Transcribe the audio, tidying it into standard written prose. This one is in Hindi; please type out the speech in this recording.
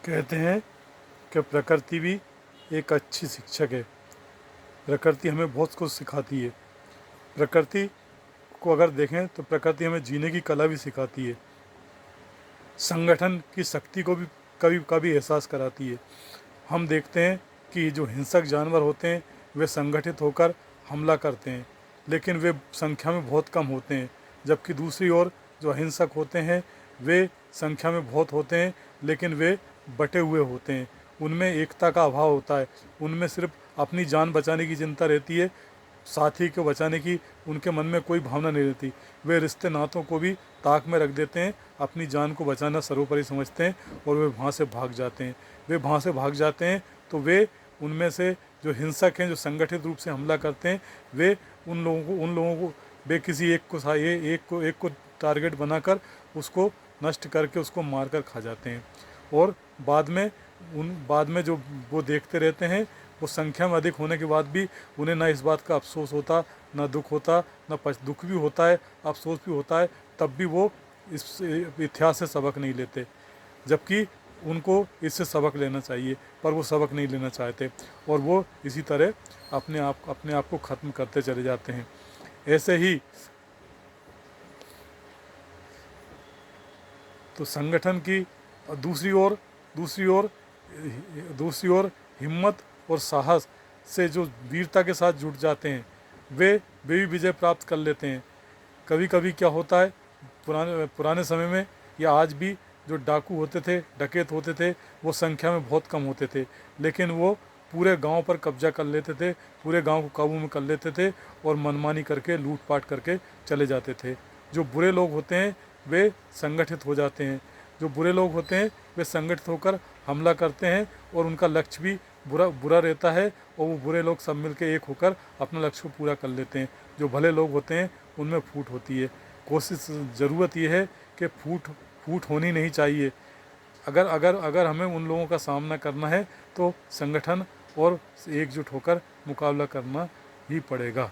कहते हैं कि प्रकृति भी एक अच्छी शिक्षक है। प्रकृति हमें बहुत कुछ सिखाती है। प्रकृति को अगर देखें तो प्रकृति हमें जीने की कला भी सिखाती है। संगठन की शक्ति को भी कभी कभी एहसास कराती है। हम देखते हैं कि जो हिंसक जानवर होते हैं वे संगठित होकर हमला करते हैं, लेकिन वे संख्या में बहुत कम होते हैं। जबकि दूसरी ओर जो अहिंसक होते हैं वे संख्या में बहुत होते हैं, लेकिन वे बटे हुए होते हैं। उनमें एकता का अभाव होता है। उनमें सिर्फ अपनी जान बचाने की चिंता रहती है, साथी को बचाने की उनके मन में कोई भावना नहीं रहती। वे रिश्ते नातों को भी ताक में रख देते हैं, अपनी जान को बचाना सर्वोपरि समझते हैं और वे वहाँ से भाग जाते हैं। वे वहाँ से भाग जाते हैं तो वे उनमें से जो हिंसक हैं, जो संगठित रूप से हमला करते हैं, वे उन लोगों को वे किसी एक को टारगेट बनाकर उसको नष्ट करके उसको मारकर खा जाते हैं। और बाद में जो वो देखते रहते हैं, वो संख्या में अधिक होने के बाद भी उन्हें ना इस बात का अफसोस होता, ना दुख होता, ना दुख भी होता है, अफसोस भी होता है, तब भी वो इस इतिहास से सबक नहीं लेते। जबकि उनको इससे सबक लेना चाहिए, पर वो सबक नहीं लेना चाहते और वो इसी तरह अपने आप को ख़त्म करते चले जाते हैं। ऐसे ही तो संगठन की दूसरी ओर हिम्मत और साहस से जो वीरता के साथ जुट जाते हैं, वे भी विजय प्राप्त कर लेते हैं। कभी कभी क्या होता है, पुराने समय में या आज भी जो डाकू होते थे, डकैत होते थे, वो संख्या में बहुत कम होते थे, लेकिन वो पूरे गांव पर कब्जा कर लेते थे, पूरे गांव को काबू में कर लेते थे और मनमानी करके लूटपाट करके चले जाते थे। जो बुरे लोग होते हैं वे संगठित हो जाते हैं। जो बुरे लोग होते हैं वे संगठित होकर हमला करते हैं और उनका लक्ष्य भी बुरा रहता है और वो बुरे लोग सब मिलकर एक होकर अपना लक्ष्य को पूरा कर लेते हैं। जो भले लोग होते हैं उनमें फूट होती है। ज़रूरत ये है कि फूट होनी नहीं चाहिए। अगर हमें उन लोगों का सामना करना है तो संगठन और एकजुट होकर मुकाबला करना ही पड़ेगा।